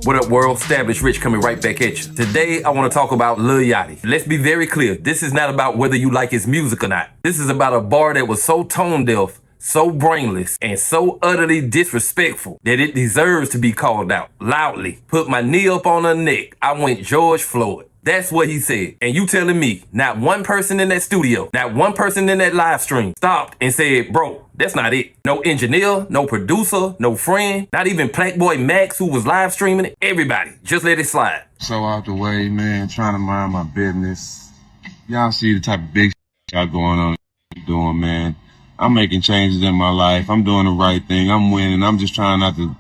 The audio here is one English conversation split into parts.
What up, world? Established Rich coming right back at you. Today, I want to talk about Lil Yachty. Let's be very clear. This is not about whether you like his music or not. This is about a bar that was so tone deaf, so brainless, and so utterly disrespectful that it deserves to be called out loudly. Put my knee up on her neck. I went George Floyd. That's what he said. And you telling me not one person in that studio, not one person in that live stream stopped and said, bro, that's not it. No engineer, no producer, no friend, not even Plankboy Max who was live streaming it. Everybody, just let it slide. So out the way, man, trying to mind my business. Y'all see the type of big shit y'all going on doing, man. I'm making changes in my life. I'm doing the right thing. I'm winning. I'm just trying not to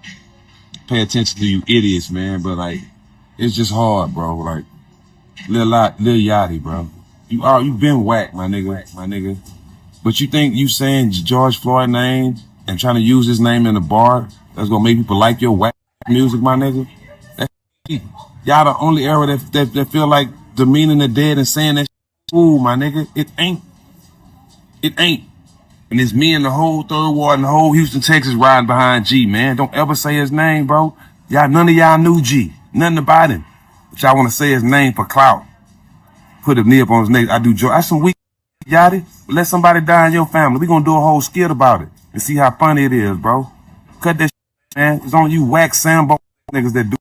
pay attention to you idiots, man. But like, it's just hard, bro. Like, Lil Yachty, bro. You've been whacked, my nigga. But you think you saying George Floyd name and trying to use his name in a bar that's gonna make people like your whack music, my nigga? Y'all the only era that feel like demeaning the dead and saying that fool, my nigga. It ain't. And it's me and the whole Third Ward and the whole Houston, Texas riding behind G, man. Don't ever say his name, bro. None of y'all knew G. Nothing about him. But y'all want to say his name for clout. Put a knee up on his neck. That's some weak Yachty. Let somebody die in your family. We gonna do a whole skit about it and see how funny it is, bro. Cut that shit, man. It's only you whack Sambo niggas that do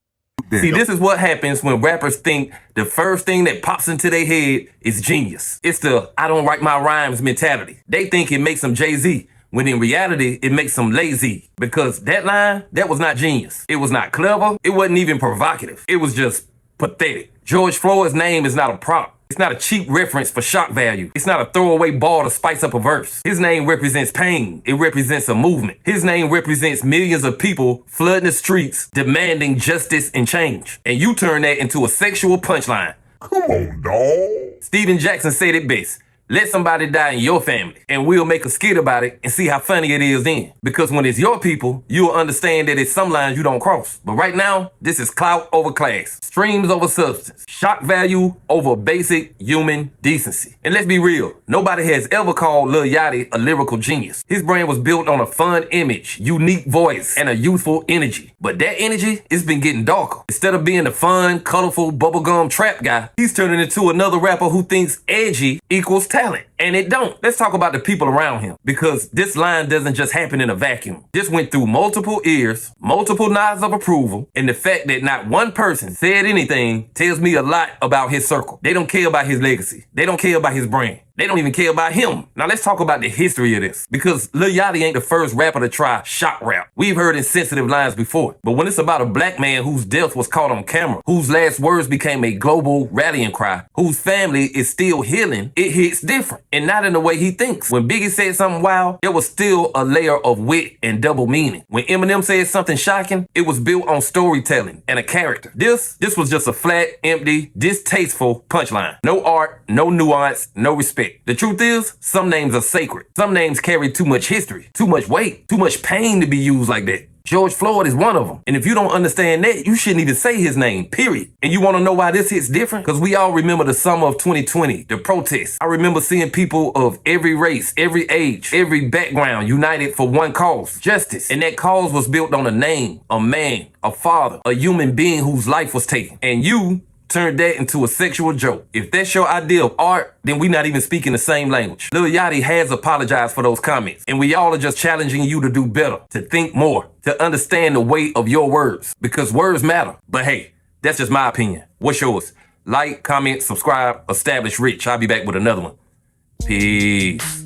that. See, this is what happens when rappers think the first thing that pops into their head is genius. It's the I don't write my rhymes mentality. They think it makes them Jay-Z, when in reality, it makes them lazy. Because that line, that was not genius. It was not clever. It wasn't even provocative. It was just pathetic. George Floyd's name is not a prop. It's not a cheap reference for shock value. It's not a throwaway ball to spice up a verse. His name represents pain. It represents a movement. His name represents millions of people flooding the streets, demanding justice and change. And you turn that into a sexual punchline. Come on, dawg. Steven Jackson said it best. Let somebody die in your family, and we'll make a skit about it and see how funny it is then. Because when it's your people, you'll understand that it's some lines you don't cross. But right now, this is clout over class, streams over substance, shock value over basic human decency. And let's be real, nobody has ever called Lil Yachty a lyrical genius. His brand was built on a fun image, unique voice, and a youthful energy. But that energy, it's been getting darker. Instead of being the fun, colorful, bubblegum trap guy, he's turning into another rapper who thinks edgy equals talent. And it don't. Let's talk about the people around him, because this line doesn't just happen in a vacuum. This went through multiple ears, multiple nods of approval, and the fact that not one person said anything tells me a lot about his circle. They don't care about his legacy. They don't care about his brand. They don't even care about him. Now let's talk about the history of this, because Lil Yachty ain't the first rapper to try shock rap. We've heard insensitive lines before, but when it's about a black man whose death was caught on camera, whose last words became a global rallying cry, whose family is still healing, it hits different, and not in the way he thinks. When Biggie said something wild, there was still a layer of wit and double meaning. When Eminem said something shocking, it was built on storytelling and a character. This was just a flat, empty, distasteful punchline. No art, no nuance, no respect. The truth is, some names are sacred. Some names carry too much history, too much weight, too much pain to be used like that. George Floyd is one of them. And if you don't understand that, you shouldn't even say his name, period. And you want to know why this hits different? Because we all remember the summer of 2020, the protests. I remember seeing people of every race, every age, every background united for one cause, justice. And that cause was built on a name, a man, a father, a human being whose life was taken. And you turned that into a sexual joke. If that's your idea of art, then we're not even speaking the same language. Lil Yachty has apologized for those comments, and we all are just challenging you to do better, to think more, to understand the weight of your words, because words matter. But hey, that's just my opinion. What's yours? Like, comment, subscribe, Established Rich. I'll be back with another one. Peace.